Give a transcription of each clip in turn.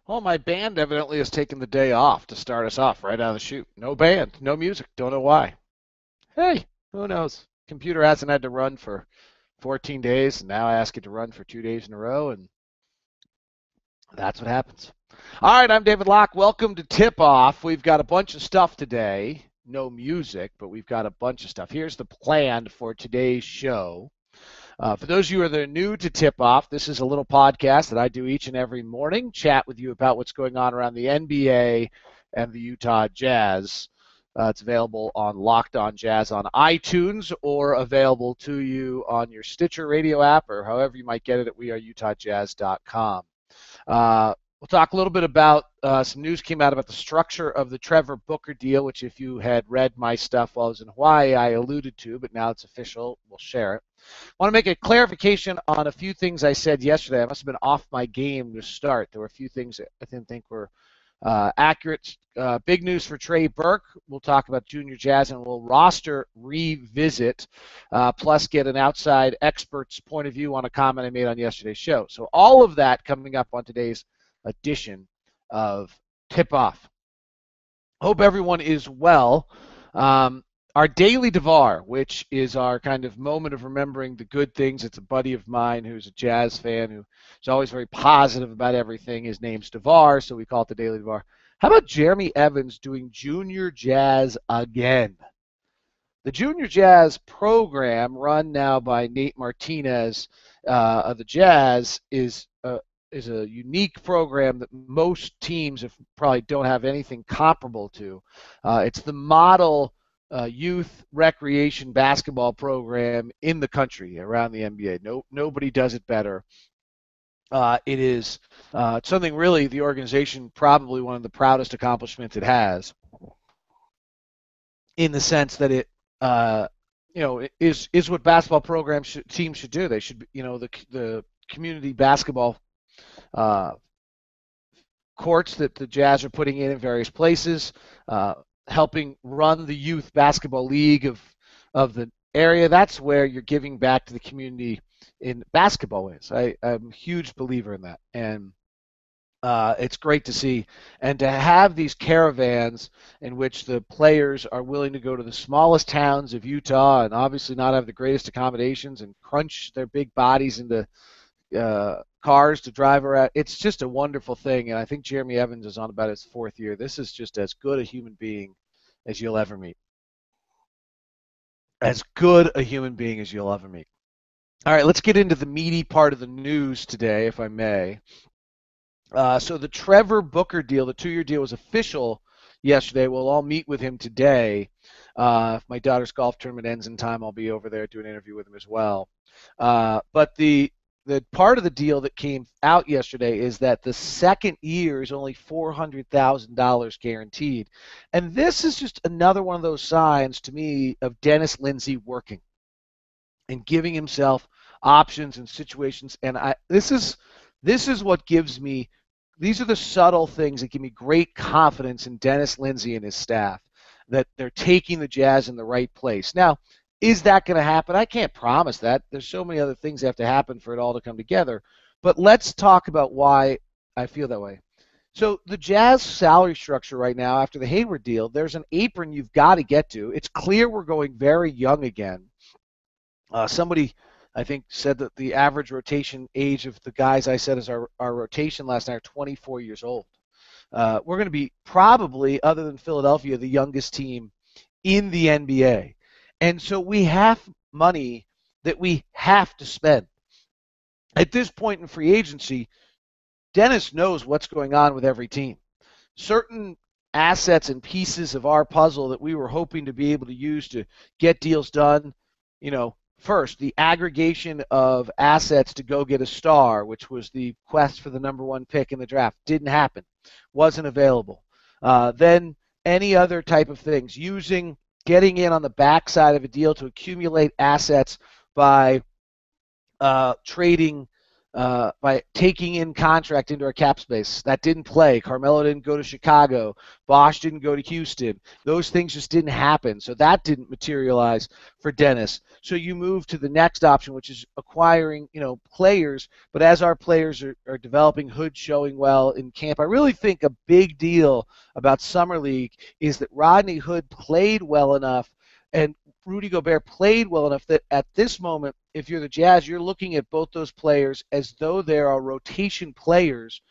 Well, my band evidently has taken the day off to start us off right out of the chute. No band, no music. Don't know why. Hey, who knows? Computer hasn't had to run for 14 days, and now I ask it to run for 2 days in a row, and that's what happens. All right, I'm David Locke. Welcome to Tip Off. We've got a bunch of stuff today. No music, but we've got a bunch of stuff. Here's the plan for today's show. For those of you that are new to Tip Off, this is a little podcast that I do each and every morning, chat with you about what's going on around the NBA and the Utah Jazz. It's available on Locked On Jazz on iTunes or available to you on your Stitcher radio app or however you might get it at weareutahjazz.com. We'll talk a little bit about some news came out about the structure of the Trevor Booker deal, which if you had read my stuff while I was in Hawaii, I alluded to, but now it's official. We'll share it. I want to make a clarification on a few things I said yesterday. I must have been off my game to start. There were a few things that I didn't think were accurate. Big news for Trey Burke. We'll talk about Junior Jazz and we'll roster revisit, plus get an outside expert's point of view on a comment I made on yesterday's show. So all of that coming up on today's edition of Tip Off. Hope everyone is well. Our daily Devar, which is our kind of moment of remembering the good things. It's a buddy of mine who's a Jazz fan who is always very positive about everything. His name's Devar, so we call it the daily Devar. How about Jeremy Evans doing Junior Jazz again? The Junior Jazz program, run now by Nate Martinez of the Jazz, is a unique program that most teams probably don't have anything comparable to. It's the model youth recreation basketball program in the country around the NBA. Nobody does it better. It is something really the organization probably one of the proudest accomplishments it has, in the sense that it is what basketball programs teams should do. They should, the community basketball courts that the Jazz are putting in various places, helping run the youth basketball league of the area. That's where you're giving back to the community in basketball ways. I'm a huge believer in that, and it's great to see. And to have these caravans in which the players are willing to go to the smallest towns of Utah and obviously not have the greatest accommodations and crunch their big bodies into cars to drive around. It's just a wonderful thing, and I think Jeremy Evans is on about his fourth year. This is just as good a human being as you'll ever meet. As good a human being as you'll ever meet. All right, let's get into the meaty part of the news today, if I may. So the Trevor Booker deal, the 2-year deal, was official yesterday. We'll all meet with him today. If my daughter's golf tournament ends in time, I'll be over there doing an interview with him as well. But the part of the deal that came out yesterday is that the second year is only $400,000 guaranteed. And this is just another one of those signs to me of Dennis Lindsay working and giving himself options and situations. And this is what gives me, these are the subtle things that give me great confidence in Dennis Lindsay and his staff, that they're taking the Jazz in the right place. Now, is that going to happen? I can't promise that. There's so many other things that have to happen for it all to come together. But let's talk about why I feel that way. So the Jazz salary structure right now, after the Hayward deal, there's an apron you've got to get to. It's clear we're going very young again. Somebody, I think, said that the average rotation age of the guys I said is our rotation last night are 24 years old. We're going to be probably, other than Philadelphia, the youngest team in the NBA. And so we have money that we have to spend. At this point in free agency, Dennis knows what's going on with every team. Certain assets and pieces of our puzzle that we were hoping to be able to use to get deals done, first, the aggregation of assets to go get a star, which was the quest for the number 1 pick in the draft, didn't happen, wasn't available. Then any other type of things, getting in on the backside of a deal to accumulate assets by trading by taking in contract into our cap space. That didn't play. Carmelo didn't go to Chicago. Bosh didn't go to Houston. Those things just didn't happen. So that didn't materialize for Dennis. So you move to the next option, which is acquiring, players. But as our players are developing, Hood showing well in camp, I really think a big deal about Summer League is that Rodney Hood played well enough and Rudy Gobert played well enough that at this moment, if you're the Jazz, you're looking at both those players as though they are rotation players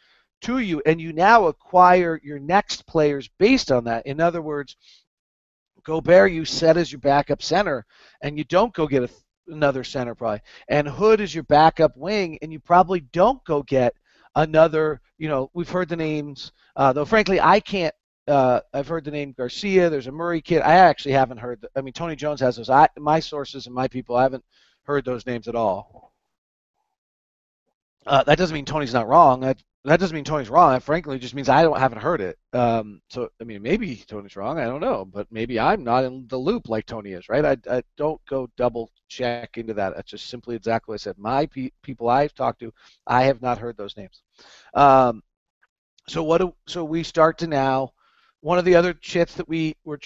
to you, and you now acquire your next players based on that. In other words, Gobert you set as your backup center, and you don't go get another center probably. And Hood is your backup wing, and you probably don't go get another. We've heard the names, though frankly I can't. I've heard the name Garcia. There's a Murray kid. I actually haven't heard. Tony Jones has those. My sources and my people, I haven't heard those names at all. That doesn't mean Tony's not wrong. That doesn't mean Tony's wrong. That frankly just means I haven't heard it. So maybe Tony's wrong. I don't know, but maybe I'm not in the loop like Tony is, right? I don't go double check into that. That's just simply exactly what I said. My people I've talked to, I have not heard those names. So we start to now. One of the other chits that we're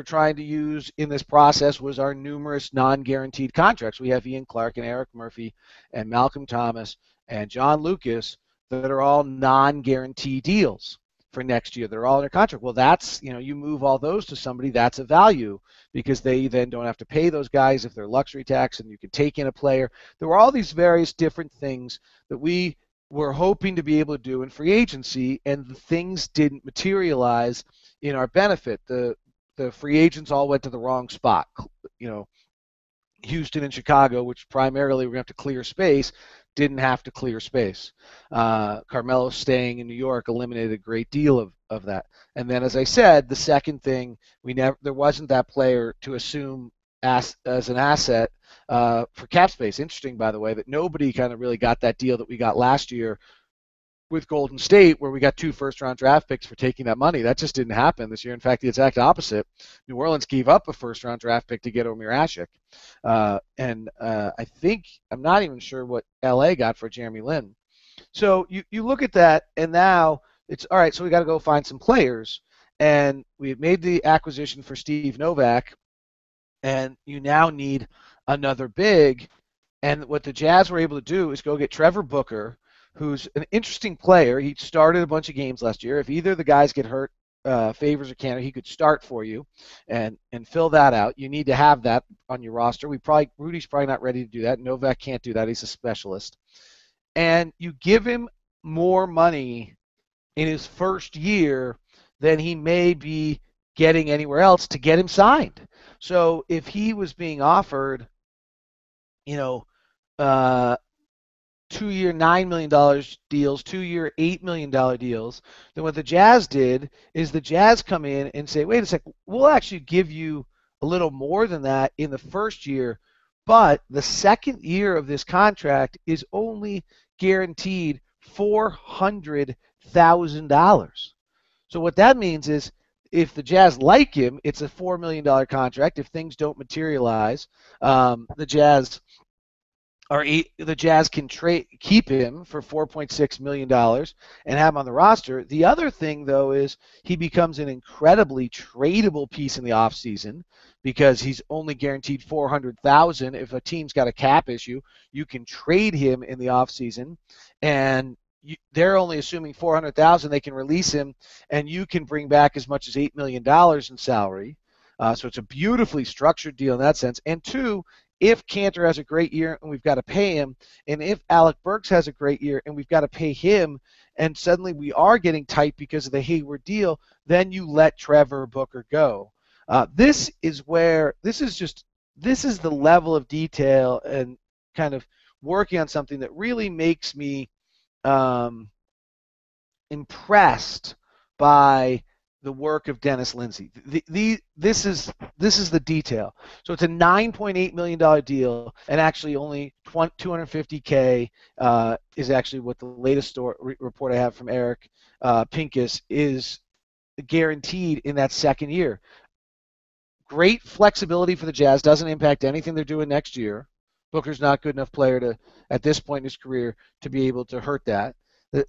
trying to use in this process was our numerous non-guaranteed contracts. We have Ian Clark and Eric Murphy and Malcolm Thomas and John Lucas that are all non-guarantee deals for next year. They're all under contract. Well, that's, you move all those to somebody, that's a value because they then don't have to pay those guys if they're luxury tax, and you can take in a player. There were all these various different things that we were hoping to be able to do in free agency, and the things didn't materialize in our benefit. The free agents all went to the wrong spot. Houston and Chicago, which primarily we're going to have to clear space, didn't have to clear space. Carmelo staying in New York eliminated a great deal of that. And then, as I said, the second thing, there wasn't that player to assume as an asset for cap space. Interesting, by the way, that nobody kind of really got that deal that we got last year with Golden State, where we got 2 first-round draft picks for taking that money. That just didn't happen this year. In fact, the exact opposite. New Orleans gave up a first-round draft pick to get Omer Asik. I think, I'm not even sure what LA got for Jeremy Lin. So you look at that, and now it's, all right, so we got to go find some players. And we made the acquisition for Steve Novak, and you now need another big. And what the Jazz were able to do is go get Trevor Booker, who's an interesting player. He started a bunch of games last year. If either of the guys get hurt, Favors or Canada, he could start for you and fill that out. You need to have that on your roster. Rudy's probably not ready to do that. Novak can't do that. He's a specialist. And you give him more money in his first year than he may be getting anywhere else to get him signed. So if he was being offered, 2-year $9 million deals, 2-year $8 million deals, then what the Jazz did is the Jazz come in and say, wait a second, we'll actually give you a little more than that in the first year, but the second year of this contract is only guaranteed $400,000. So what that means is if the Jazz like him, it's a $4 million contract. If things don't materialize, the Jazz can keep him for $4.6 million and have him on the roster. The other thing, though, is he becomes an incredibly tradable piece in the offseason because he's only guaranteed $400,000. If a team's got a cap issue, you can trade him in the offseason, and they're only assuming $400,000. They can release him, and you can bring back as much as $8 million in salary. So it's a beautifully structured deal in that sense. And two, if Cantor has a great year and we've got to pay him, and if Alec Burks has a great year and we've got to pay him, and suddenly we are getting tight because of the Hayward deal, then you let Trevor Booker go. This is the level of detail and kind of working on something that really makes me impressed by the work of Dennis Lindsay. This is the detail. So it's a $9.8 million deal, and actually only $250K is actually what the latest report I have from Eric Pincus is guaranteed in that second year. Great flexibility for the Jazz. Doesn't impact anything they're doing next year, Booker's not a good enough player to, at this point in his career, to be able to hurt that.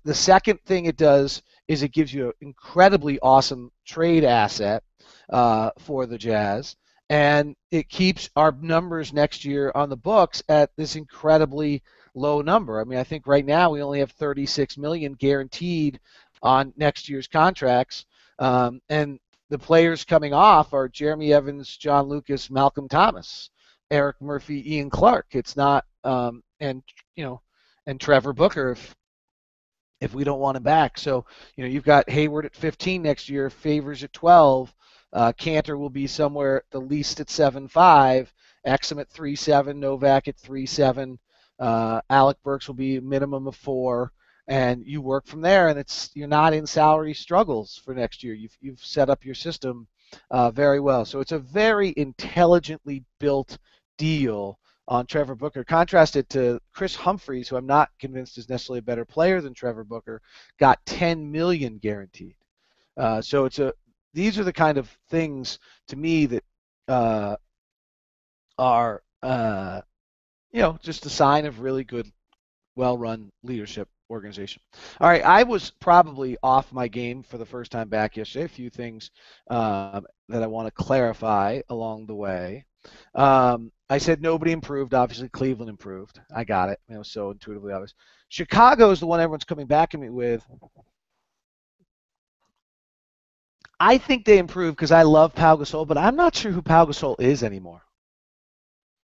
The second thing it does is it gives you an incredibly awesome trade asset for the Jazz, and it keeps our numbers next year on the books at this incredibly low number. I mean, I think right now we only have 36 million guaranteed on next year's contracts, and the players coming off are Jeremy Evans, John Lucas, Malcolm Thomas, Eric Murphy, Ian Clark. It's not and you know and Trevor Booker if we don't want him back. So, you've got Hayward at 15 next year, Favors at 12. Cantor will be somewhere the least at 7.5. Exum at 3.7. Novak at 3.7. Alec Burks will be a minimum of 4. And you work from there, and you're not in salary struggles for next year. You've set up your system very well. So it's a very intelligently built deal on Trevor Booker. Contrast it to Chris Humphries, who I'm not convinced is necessarily a better player than Trevor Booker, got $10 million guaranteed. So these are the kind of things to me that are just a sign of really good, well-run leadership organization. All right, I was probably off my game for the first time back yesterday. A few things that I want to clarify along the way. I said nobody improved. Obviously, Cleveland improved. I got it. It was so intuitively obvious. Chicago is the one everyone's coming back at me with. I think they improved because I love Pau Gasol, but I'm not sure who Pau Gasol is anymore.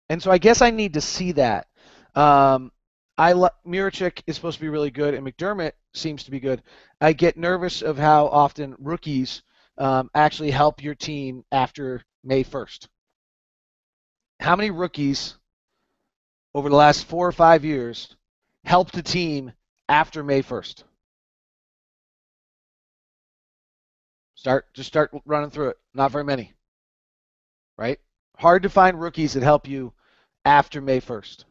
And so I guess I need to see that. Murachek is supposed to be really good, and McDermott seems to be good. I get nervous of how often rookies actually help your team after May 1st. How many rookies over the last 4 or 5 years helped a team after May 1st? Just start running through it. Not very many, right? Hard to find rookies that help you after May 1st.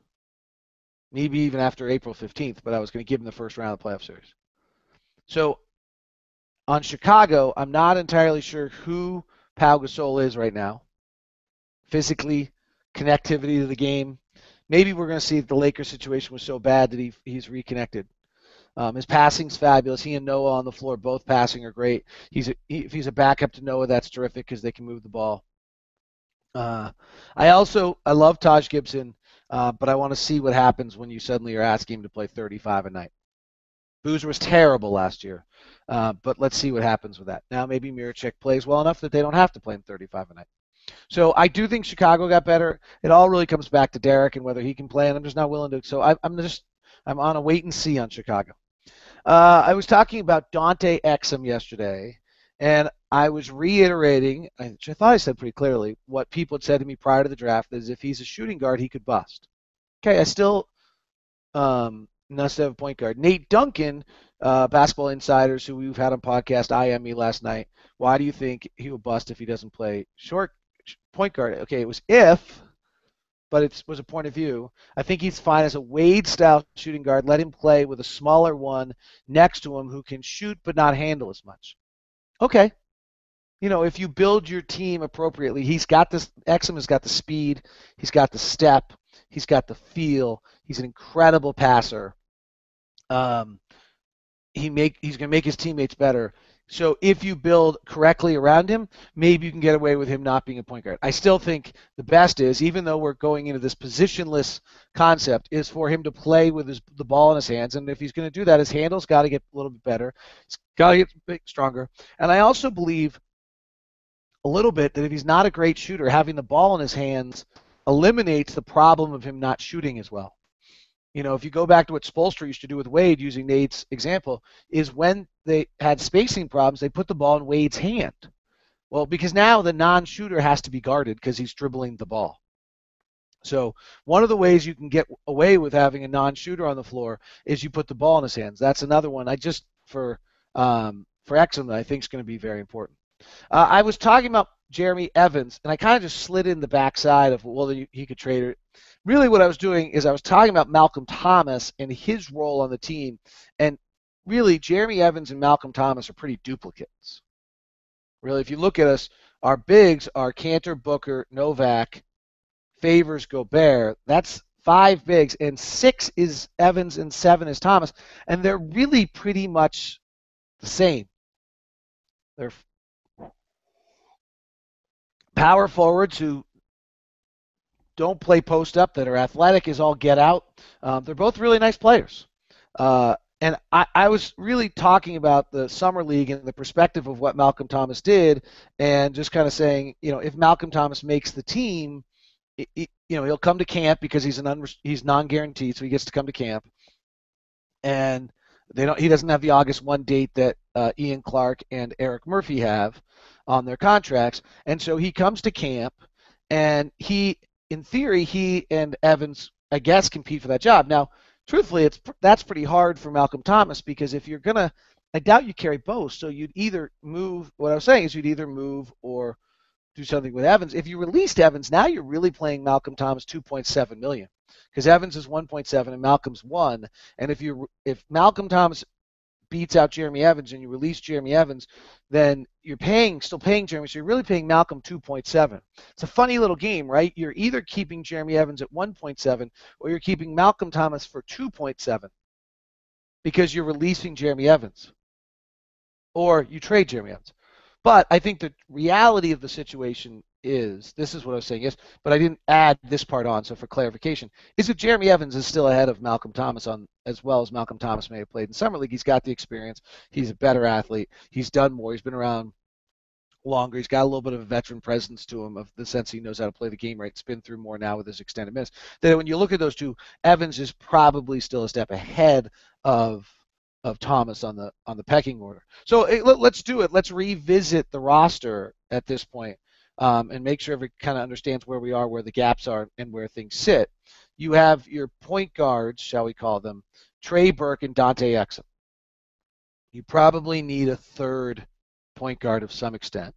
Maybe even after April 15th, but I was going to give them the first round of the playoff series. So on Chicago, I'm not entirely sure who Pau Gasol is right now. Physically, connectivity to the game. Maybe we're going to see that the Lakers situation was so bad that he's reconnected. His passing's fabulous. He and Noah on the floor, both passing are great. If he's a backup to Noah, that's terrific because they can move the ball. I love Taj Gibson, but I want to see what happens when you suddenly are asking him to play 35 a night. Boozer was terrible last year, but let's see what happens with that. Now maybe Murachek plays well enough that they don't have to play him 35 a night. So I do think Chicago got better. It all really comes back to Derek and whether he can play, and I'm just not willing to. So I'm on a wait and see on Chicago. I was talking about Dante Exum yesterday, and I was reiterating, which I thought I said pretty clearly, what people had said to me prior to the draft, is if he's a shooting guard, he could bust. Okay, I still must have a point guard. Nate Duncan, Basketball Insiders, who we've had on podcast, IM'd me last night. Why do you think he will bust if he doesn't play short point guard? Okay, it was if, but it was a point of view. I think he's fine as a Wade-style shooting guard. Let him play with a smaller one next to him who can shoot but not handle as much. Okay. If you build your team appropriately, Exum has got the speed, he's got the step, he's got the feel, he's an incredible passer. He's going to make his teammates better. So if you build correctly around him, maybe you can get away with him not being a point guard. I still think the best is, even though we're going into this positionless concept, is for him to play with the ball in his hands. And if he's going to do that, his handle's got to get a little bit better. He's got to get a bit stronger. And I also believe a little bit that if he's not a great shooter, having the ball in his hands eliminates the problem of him not shooting as well. If you go back to what Spoelstra used to do with Wade, using Nate's example, is when they had spacing problems, they put the ball in Wade's hand. Well, because now the non-shooter has to be guarded because he's dribbling the ball. So one of the ways you can get away with having a non-shooter on the floor is you put the ball in his hands. That's another one. For Exum that I think is going to be very important. I was talking about Jeremy Evans, and I kind of just slid in the backside of, well, he could trade it. Really what I was doing is I was talking about Malcolm Thomas and his role on the team. And really, Jeremy Evans and Malcolm Thomas are pretty duplicates. Really, if you look at us, our bigs are Cantor, Booker, Novak, Favors, Gobert. That's 5 bigs, and 6 is Evans and 7 is Thomas, and they're really pretty much the same. They're power forwards who don't play post up, that are athletic as all get out. They're both really nice players. And I was really talking about the summer league and the perspective of what Malcolm Thomas did, and just kind of saying, if Malcolm Thomas makes the team, he'll come to camp because he's non-guaranteed, so he gets to come to camp, and he doesn't have the August 1 date that Ian Clark and Eric Murphy have on their contracts, and so he comes to camp, and in theory, he and Evans, I guess, compete for that job. Now, truthfully, that's pretty hard for Malcolm Thomas, because if you're gonna, I doubt you carry both. So you'd either move. What I was saying is you'd either move or do something with Evans. If you released Evans, now you're really playing Malcolm Thomas $2.7 million, because Evans is 1.7 and Malcolm's 1. And if Malcolm Thomas beats out Jeremy Evans and you release Jeremy Evans, then you're still paying Jeremy, so you're really paying Malcolm 2.7. It's a funny little game, right? You're either keeping Jeremy Evans at 1.7 or you're keeping Malcolm Thomas for 2.7 because you're releasing Jeremy Evans, or you trade Jeremy Evans. But I think the reality of the situation is, this is what I was saying, yes, but I didn't add this part on, so for clarification, is that Jeremy Evans is still ahead of Malcolm Thomas as well as Malcolm Thomas may have played in Summer League. He's got the experience. He's a better athlete. He's done more. He's been around longer. He's got a little bit of a veteran presence to him, of the sense he knows how to play the game right. It's been through more now with his extended minutes. That when you look at those two, Evans is probably still a step ahead of Thomas on the pecking order. So let's do it. Let's revisit the roster at this point, and make sure everyone kind of understands where we are, where the gaps are, and where things sit. You have your point guards, shall we call them, Trey, Burke, and Dante Exum. You probably need a third point guard of some extent.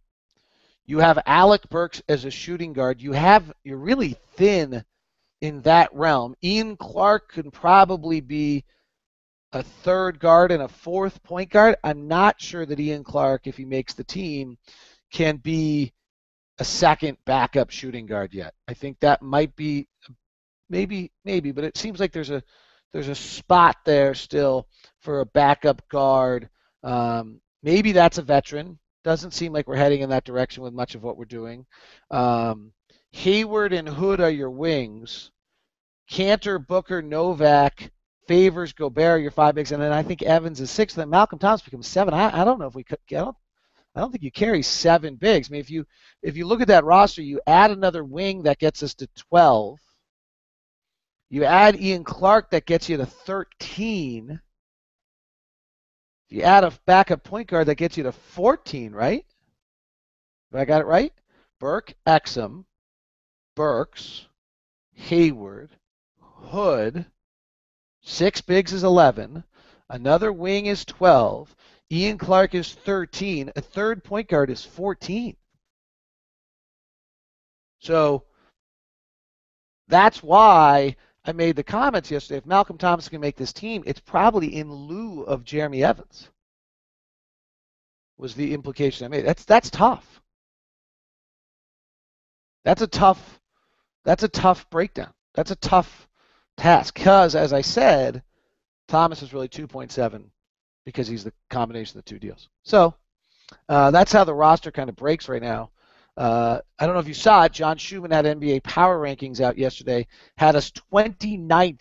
You have Alec Burks as a shooting guard. You're really thin in that realm. Ian Clark could probably be a third guard and a fourth point guard. I'm not sure that Ian Clark, if he makes the team, can be a second backup shooting guard yet. I think that might be maybe, but it seems like there's a spot there still for a backup guard. Maybe that's a veteran. Doesn't seem like we're heading in that direction with much of what we're doing. Hayward and Hood are your wings. Cantor, Booker, Novak, Favors, Gobert, your 5 bigs, and then I think Evans is 6. Then Malcolm Thomas becomes 7. I don't know if we could. I don't think you carry 7 bigs. I mean, if you look at that roster, you add another wing, that gets us to 12. You add Ian Clark, that gets you to 13. If you add a backup point guard, that gets you to 14, right? Have I got it right? Burke, Exum, Burks, Hayward, Hood. 6 bigs is 11. Another wing is 12. Ian Clark is 13. A third point guard is 14. So that's why I made the comments yesterday. If Malcolm Thomas can make this team, it's probably in lieu of Jeremy Evans, was the implication I made. That's tough. That's a tough breakdown. That's a tough task, because, as I said, Thomas is really 2.7 because he's the combination of the two deals. So that's how the roster kind of breaks right now. I don't know if you saw it. John Schumann had NBA power rankings out yesterday, had us 29th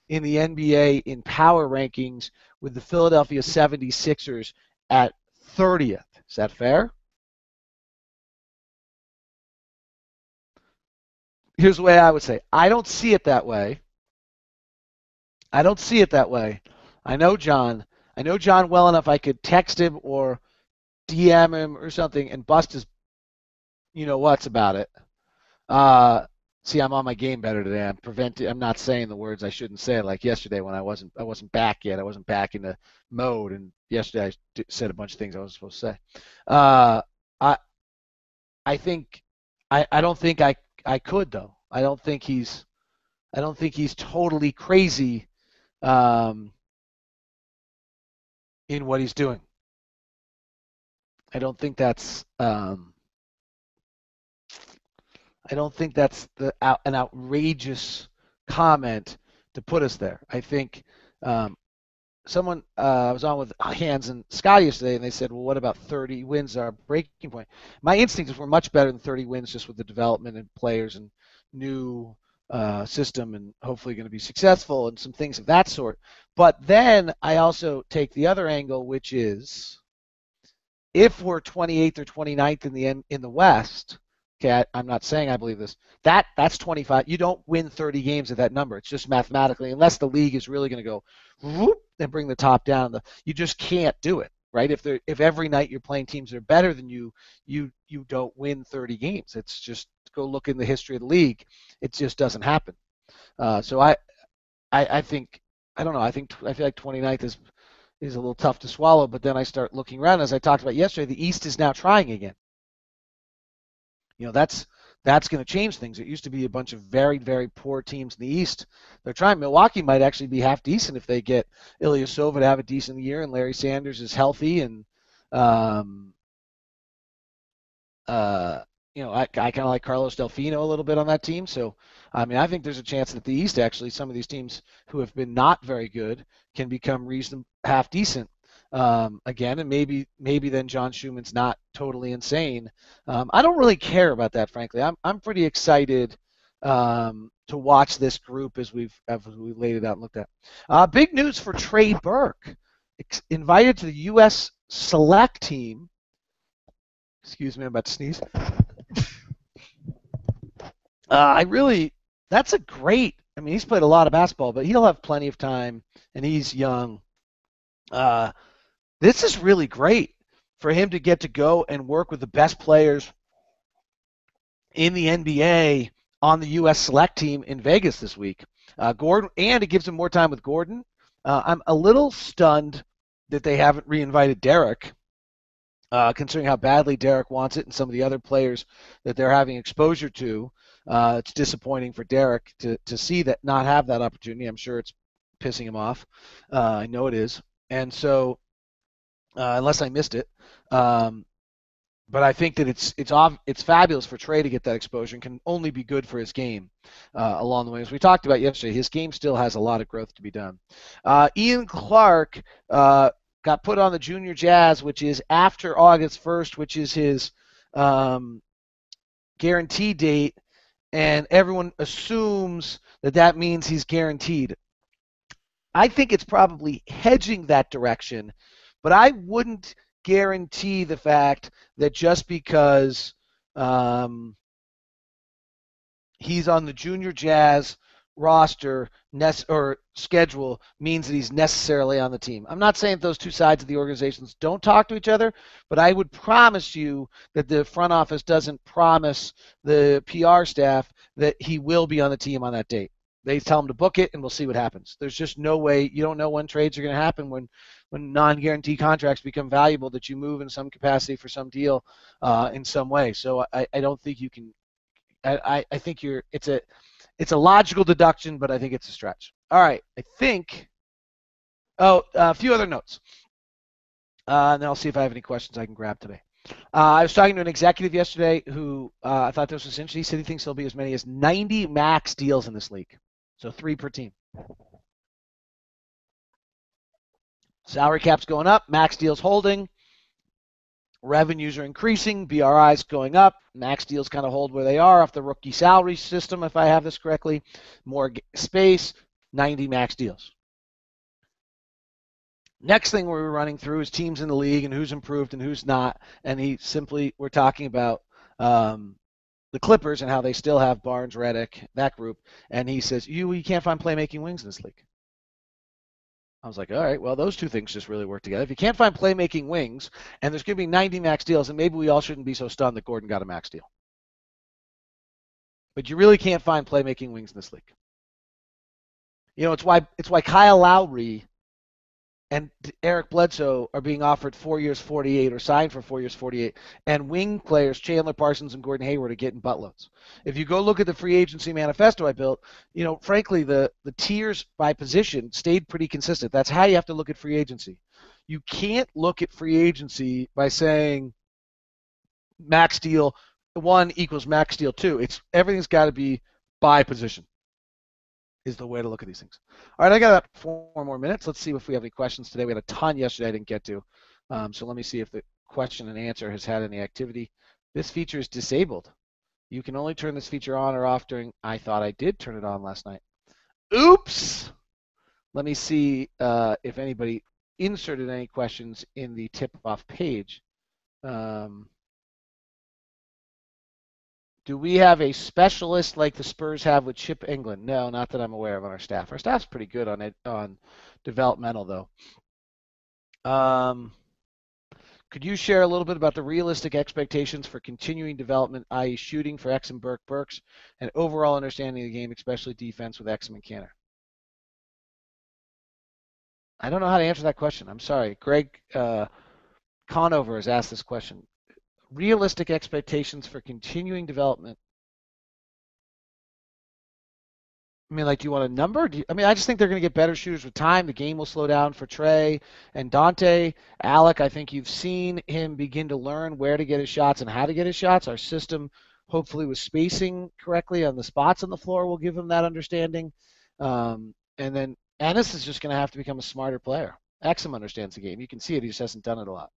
in the NBA in power rankings, with the Philadelphia 76ers at 30th. Is that fair? Here's the way I would say. I don't see it that way. I know John. I know John well enough. I could text him or DM him or something and bust his what's about it. See, I'm on my game better today. I'm not saying the words I shouldn't say, like yesterday when I wasn't back yet. I wasn't back in the mode, and yesterday I said a bunch of things I wasn't supposed to say. I think I don't think I could, though. I don't think he's totally crazy in what he's doing. I don't think that's an outrageous comment to put us there. I think someone I was on with Hans and Scotty yesterday, and they said, well, what about 30 wins are breaking point? My instincts were much better than 30 wins just with the development and players and new system and hopefully going to be successful and some things of that sort. But then I also take the other angle, which is if we're 28th or 29th in the West, okay, I'm not saying I believe this. That's 25. You don't win 30 games at that number. It's just mathematically, unless the league is really going to go whoop and bring the top down. You just can't do it, right? If every night you're playing teams that are better than you don't win 30 games. It's just go look in the history of the league. It just doesn't happen. So I think I don't know. I feel like 29th is a little tough to swallow, but then I start looking around. As I talked about yesterday, the East is now trying again. That's going to change things. It used to be a bunch of very, very poor teams in the East. They're trying. Milwaukee might actually be half decent if they get Ilyasova to have a decent year and Larry Sanders is healthy and I kind of like Carlos Delfino a little bit on that team. So, I mean, I think there's a chance that the East actually, some of these teams who have been not very good can become reasonable, half decent again, and maybe then John Schumann's not totally insane. I don't really care about that, frankly. I'm pretty excited to watch this group as we laid it out and looked at. Big news for Trey Burke, invited to the U.S. select team. Excuse me, I'm about to sneeze. That's a great. I mean, he's played a lot of basketball, but he'll have plenty of time, and he's young. This is really great for him to get to go and work with the best players in the NBA on the U.S. select team in Vegas this week. Gordon, and it gives him more time with Gordon. I'm a little stunned that they haven't reinvited Derek. Considering how badly Derek wants it and some of the other players that they're having exposure to, it's disappointing for Derek to see that, not have that opportunity. I'm sure it's pissing him off. I know it is. And so, unless I missed it, but I think that it's fabulous for Trey to get that exposure and can only be good for his game along the way. As we talked about yesterday, his game still has a lot of growth to be done. Ian Clark got put on the Junior Jazz, which is after August 1st, which is his guarantee date, and everyone assumes that means he's guaranteed. I think it's probably hedging that direction, but I wouldn't guarantee the fact that just because he's on the Junior Jazz roster or schedule means that he's necessarily on the team. I'm not saying those two sides of the organizations don't talk to each other, but I would promise you that the front office doesn't promise the PR staff that he will be on the team on that date. They tell him to book it, and we'll see what happens. There's just no way. You don't know when trades are going to happen when non-guarantee contracts become valuable, that you move in some capacity for some deal in some way. So I don't think you can. I think it's a logical deduction, but I think it's a stretch. All right, I think. Oh, a few other notes. And then I'll see if I have any questions I can grab today. I was talking to an executive yesterday who I thought this was interesting. He said he thinks there'll be as many as 90 max deals in this league, so 3 per team. Salary cap's going up, max deals holding. Revenues are increasing, BRI's going up, max deals kind of hold where they are off the rookie salary system, if I have this correctly. More space, 90 max deals. Next thing we're running through is teams in the league and who's improved and who's not. And we're talking about the Clippers and how they still have Barnes, Redick, that group. And he says, you can't find playmaking wings in this league. I was like, all right, well, those two things just really work together. If you can't find playmaking wings and there's going to be 90 max deals, then maybe we all shouldn't be so stunned that Gordon got a max deal. But you really can't find playmaking wings in this league. It's why Kyle Lowry and Eric Bledsoe are being offered 4 years, 48, or signed for 4 years, 48, and wing players Chandler Parsons and Gordon Hayward are getting buttloads. If you go look at the free agency manifesto I built, frankly, the tiers by position stayed pretty consistent. That's how you have to look at free agency. You can't look at free agency by saying max deal 1 equals max deal 2. Everything's got to be by position. is the way to look at these things. All right, I got about 4 more minutes. Let's see if we have any questions today. We had a ton yesterday I didn't get to. So let me see if the question and answer has had any activity. This feature is disabled. You can only turn this feature on or off during. I thought I did turn it on last night. Oops. Let me see if anybody inserted any questions in the tip-off page. Do we have a specialist like the Spurs have with Chip England? No, not that I'm aware of on our staff. Our staff's pretty good on it on developmental though. Could you share a little bit about the realistic expectations for continuing development, i.e., shooting for Exum, Burke, Burks, and overall understanding of the game, especially defense with Exum and Canner? I don't know how to answer that question. I'm sorry. Greg Conover has asked this question. Realistic expectations for continuing development. I mean, like, do you want a number? I just think they're going to get better shooters with time. The game will slow down for Trey and Dante. Alec, I think you've seen him begin to learn where to get his shots and how to get his shots. Our system, hopefully with spacing correctly on the spots on the floor, will give him that understanding. And then Ennis is just going to have to become a smarter player. Exum understands the game. You can see it. He just hasn't done it a lot.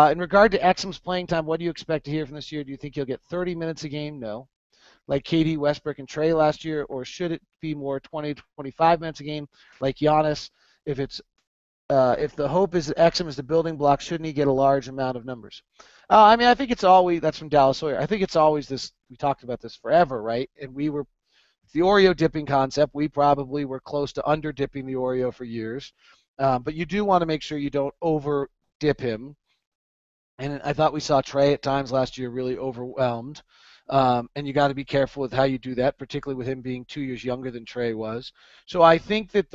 In regard to Exum's playing time, what do you expect to hear from this year? Do you think he'll get 30 minutes a game? No. Like KD, Westbrook, and Trey last year, or should it be more 20 to 25 minutes a game like Giannis? If the hope is that Exum is the building block, shouldn't he get a large amount of numbers? I think it's always, that's from Dallas Sawyer. I think it's always this, we talked about this forever, right? And we were, the Oreo dipping concept, we probably were close to under dipping the Oreo for years. But you do want to make sure you don't over dip him. And I thought we saw Trey at times last year really overwhelmed. And you got to be careful with how you do that, particularly with him being 2 years younger than Trey was. So I think that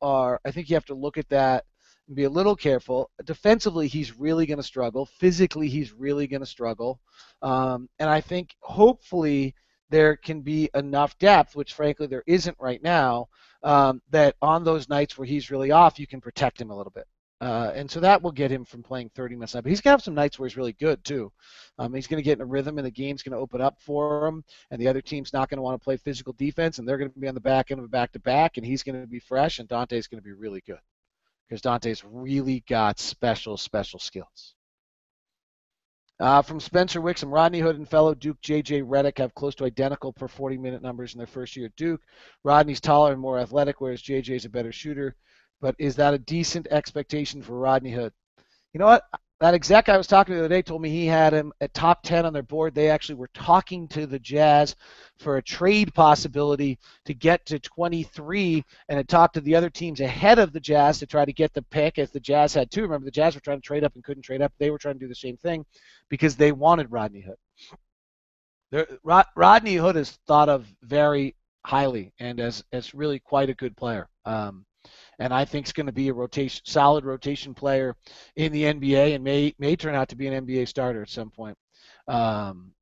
I think you have to look at that and be a little careful. Defensively, he's really going to struggle. Physically, he's really going to struggle. And I think hopefully there can be enough depth, which frankly there isn't right now, that on those nights where he's really off, you can protect him a little bit. And so that will get him from playing 30 minutes. But he's going to have some nights where he's really good, too. He's going to get in a rhythm, and the game's going to open up for him, and the other team's not going to want to play physical defense, and they're going to be on the back end of a back-to-back, and he's going to be fresh, and Dante's going to be really good because Dante's really got special skills. From Spencer Wixom, Rodney Hood and fellow Duke J.J. Redick have close to identical per 40-minute numbers in their first year at Duke. Rodney's taller and more athletic, whereas J.J.'s a better shooter. But is that a decent expectation for Rodney Hood? You know what? That exec I was talking to the other day told me he had him at top 10 on their board. They actually were talking to the Jazz for a trade possibility to get to 23, and had talked to the other teams ahead of the Jazz to try to get the pick, as the Jazz had too. Remember, the Jazz were trying to trade up and couldn't trade up. They were trying to do the same thing because they wanted Rodney Hood. Rodney Hood is thought of very highly and as really quite a good player. And I think is going to be a solid rotation player in the NBA, and may turn out to be an NBA starter at some point. And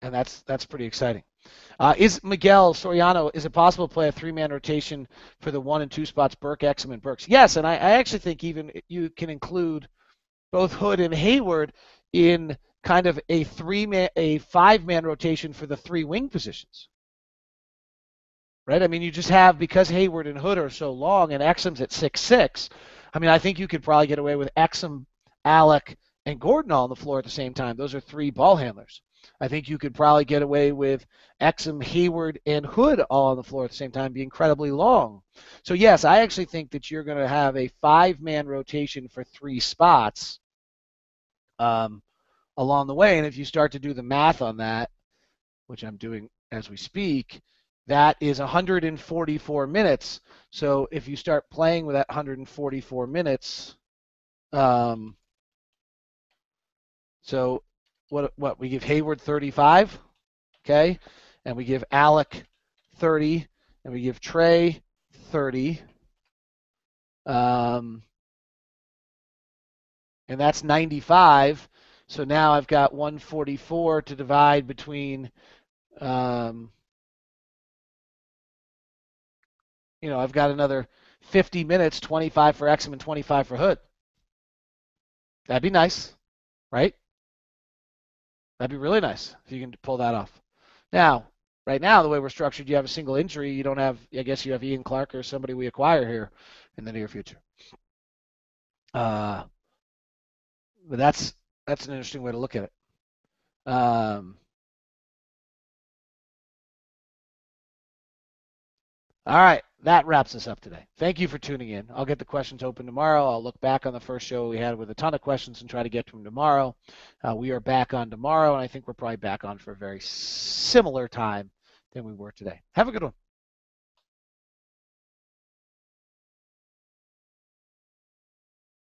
that's pretty exciting. Is Miguel Soriano, is it possible to play a three-man rotation for the 1 and 2 spots, Burke, Exum, and Burks? Yes, and I actually think even you can include both Hood and Hayward in kind of a 5-man rotation for the 3 wing positions. Right? I mean, you just have, because Hayward and Hood are so long and Exum's at 6'6", I think you could probably get away with Exum, Alec, and Gordon all on the floor at the same time. Those are 3 ball handlers. I think you could probably get away with Exum, Hayward, and Hood all on the floor at the same time, be incredibly long. So, yes, I actually think that you're going to have a 5-man rotation for 3 spots along the way. And if you start to do the math on that, which I'm doing as we speak, that is 144 minutes. So if you start playing with that 144 minutes, so what we give Hayward 35, okay, and we give Alec 30, and we give Trey 30, and that's 95. So now I've got 144 to divide between. I've got another 50 minutes, 25 for Exum and 25 for Hood. That'd be nice, right? That'd be really nice if you can pull that off. Now, right now, the way we're structured, you have a single injury. You don't have, I guess you have Ian Clark or somebody we acquire here in the near future. But that's an interesting way to look at it. All right, that wraps us up today. Thank you for tuning in. I'll get the questions open tomorrow. I'll look back on the first show we had with a ton of questions and try to get to them tomorrow. We are back on tomorrow, and I think we're probably back on for a very similar time than we were today. Have a good one.